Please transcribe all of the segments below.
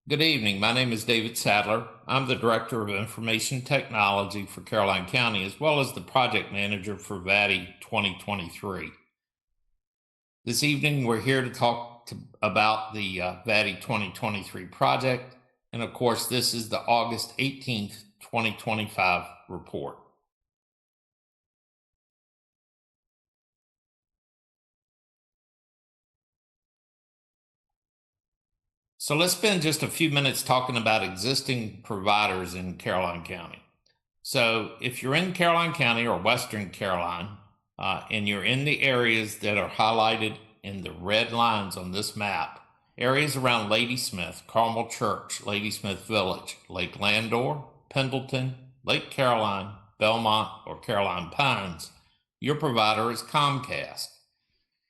Good evening. My name is David Sadler. I'm the Director of Information Technology for Caroline County, as well as the Project Manager for VADI 2023. This evening, we're here to talk about the VADI 2023 project. And of course, this is the August 18th, 2025 report. So let's spend just a few minutes talking about existing providers in Caroline County. So if you're in Caroline County or Western Caroline, and you're in the areas that are highlighted in the red lines on this map, areas around Ladysmith, Carmel Church, Ladysmith Village, Lake Landor, Pendleton, Lake Caroline, Belmont, or Caroline Pines, your provider is Comcast.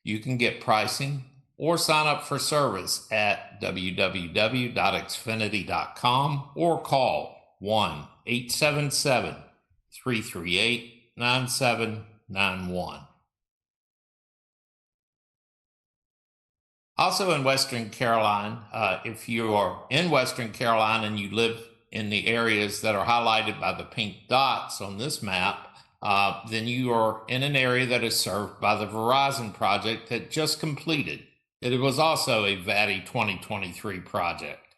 You can get pricing or sign up for service at www.xfinity.com or call 1-877-338-9791. Also in Western Carolina, if you are in Western Carolina and you live in the areas that are highlighted by the pink dots on this map, then you are in an area that is served by the Verizon project that just completed. It was also a VADI 2023 project.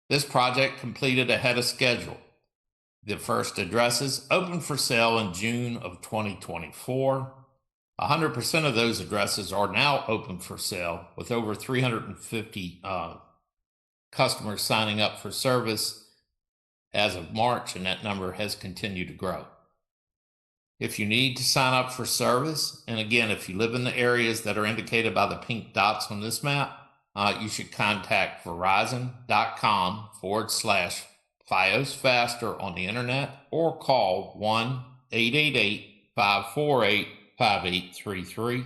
This project completed ahead of schedule. The first addresses opened for sale in June of 2024. 100% of those addresses are now open for sale, with over 350 customers signing up for service as of March, and that number has continued to grow. If you need to sign up for service, and again, if you live in the areas that are indicated by the pink dots on this map, you should contact verizon.com/Fios Faster on the internet or call 1-888-548-5833.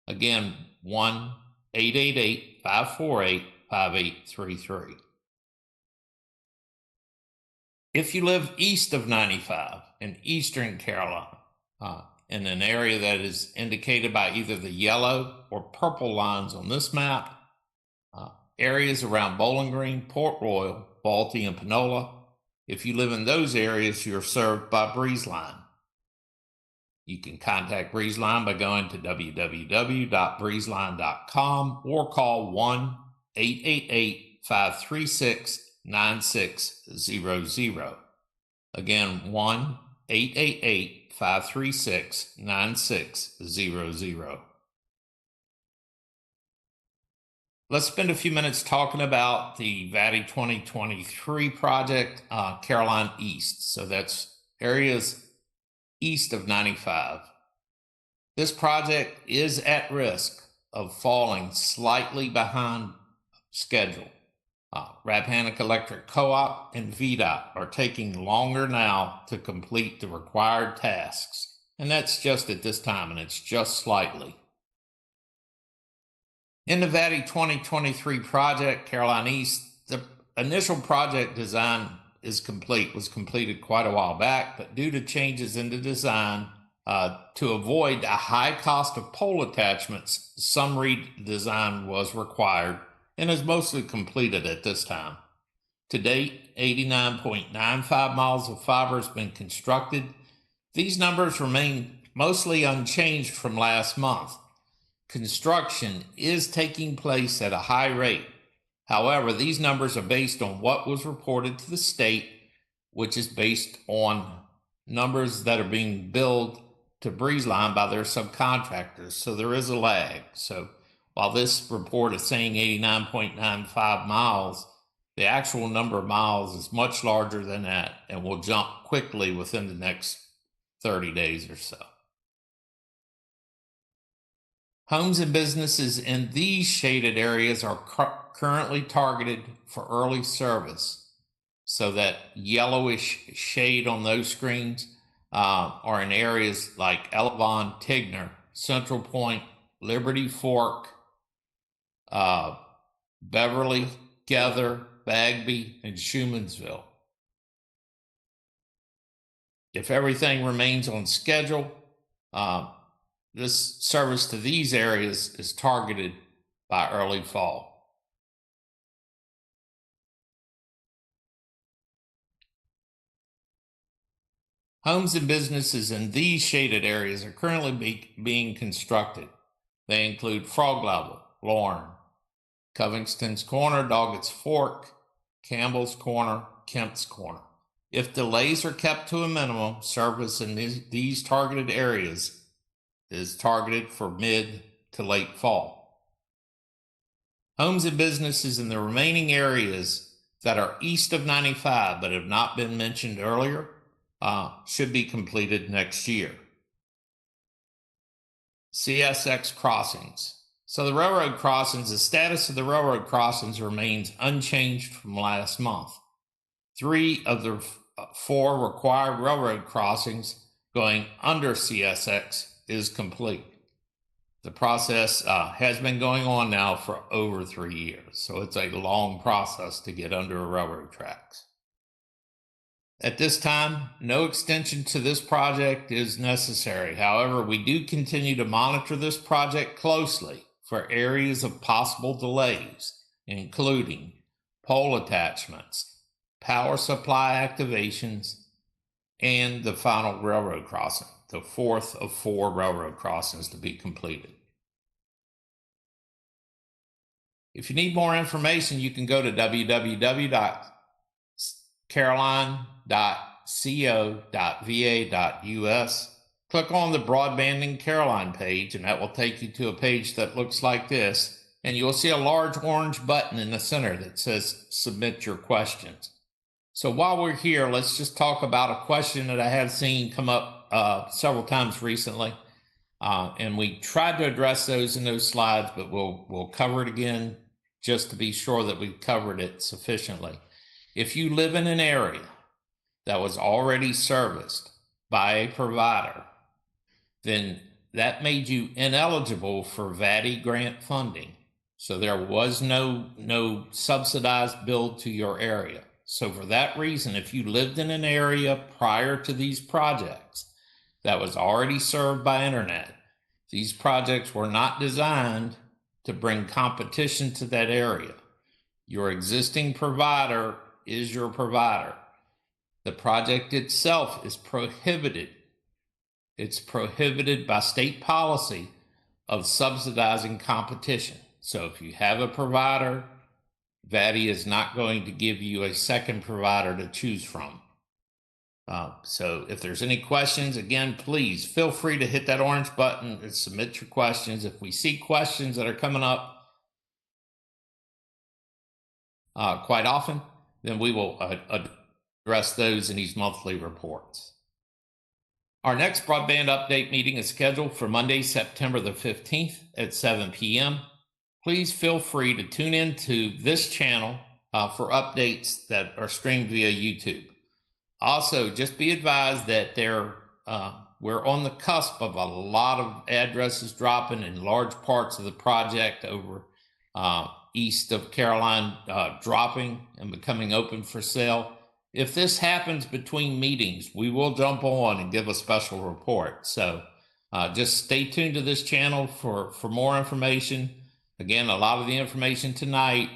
Again, 1-888-548-5833. If you live east of 95 in Eastern Carolina, in an area that is indicated by either the yellow or purple lines on this map, areas around Bowling Green, Port Royal, Balti, and Panola, if you live in those areas, you're served by BreezeLine. You can contact BreezeLine by going to www.breezeline.com or call 1-888-536-9600. Again, 1-888-536-9600. Let's spend a few minutes talking about the VADI 2023 project, Caroline East. So that's areas east of 95. This project is at risk of falling slightly behind schedule. Rappahannock Electric Co-op and VDOT are taking longer now to complete the required tasks. And that's just at this time, and it's just slightly. In the VADI 2023 project, Caroline East, the initial project design was completed quite a while back, but due to changes in the design to avoid a high cost of pole attachments, some redesign was required and is mostly completed at this time. To date, 89.95 miles of fiber has been constructed. These numbers remain mostly unchanged from last month. Construction is taking place at a high rate. However, these numbers are based on what was reported to the state, which is based on numbers that are being billed to BreezeLine by their subcontractors. So there is a lag. So while this report is saying 89.95 miles, the actual number of miles is much larger than that and will jump quickly within the next 30 days or so. Homes and businesses in these shaded areas are currently targeted for early service. So that yellowish shade on those screens are in areas like Elevon, Tigner, Central Point, Liberty Fork, Beverly, Gather, Bagby, and Schumansville. If everything remains on schedule, this service to these areas is targeted by early fall. Homes and businesses in these shaded areas are currently being constructed. They include Frog Level, Lorne, Covington's Corner, Doggett's Fork, Campbell's Corner, Kemp's Corner. If delays are kept to a minimum, service in these targeted areas is targeted for mid to late fall. Homes and businesses in the remaining areas that are east of 95 but have not been mentioned earlier should be completed next year. CSX crossings. So the railroad crossings, the status of the railroad crossings remains unchanged from last month. 3 of the 4 required railroad crossings going under CSX is complete. The process has been going on now for over 3 years, so it's a long process to get under a railroad tracks. At this time, no extension to this project is necessary. However, we do continue to monitor this project closely for areas of possible delays, including pole attachments, power supply activations, and the final railroad crossing, the 4th of 4 railroad crossings to be completed. If you need more information, you can go to www.caroline.co.va.us. Click on the Broadband in Caroline page, and that will take you to a page that looks like this, and you'll see a large orange button in the center that says Submit Your Questions. So while we're here, let's just talk about a question that I have seen come up several times recently, and we tried to address those in those slides, but we'll cover it again just to be sure that we've covered it sufficiently. If you live in an area that was already serviced by a provider, then that made you ineligible for VATI grant funding. So there was no subsidized build to your area. So for that reason, if you lived in an area prior to these projects that was already served by internet, these projects were not designed to bring competition to that area. Your existing provider is your provider. The project itself is prohibited. It's prohibited by state policy of subsidizing competition. So if you have a provider, VATI is not going to give you a second provider to choose from. So if there's any questions, again, please feel free to hit that orange button and submit your questions. If we see questions that are coming up quite often, then we will address those in these monthly reports. Our next broadband update meeting is scheduled for Monday, September the 15th at 7 p.m. Please feel free to tune in to this channel for updates that are streamed via YouTube. Also, just be advised that we're on the cusp of a lot of addresses dropping in large parts of the project over east of Caroline dropping and becoming open for sale. If this happens between meetings, we will jump on and give a special report. So just stay tuned to this channel for more information. Again, a lot of the information tonight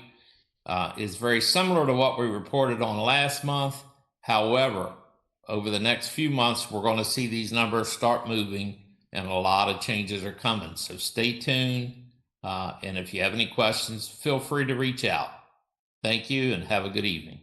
is very similar to what we reported on last month. However, over the next few months, we're going to see these numbers start moving and a lot of changes are coming. So stay tuned. And if you have any questions, feel free to reach out. Thank you and have a good evening.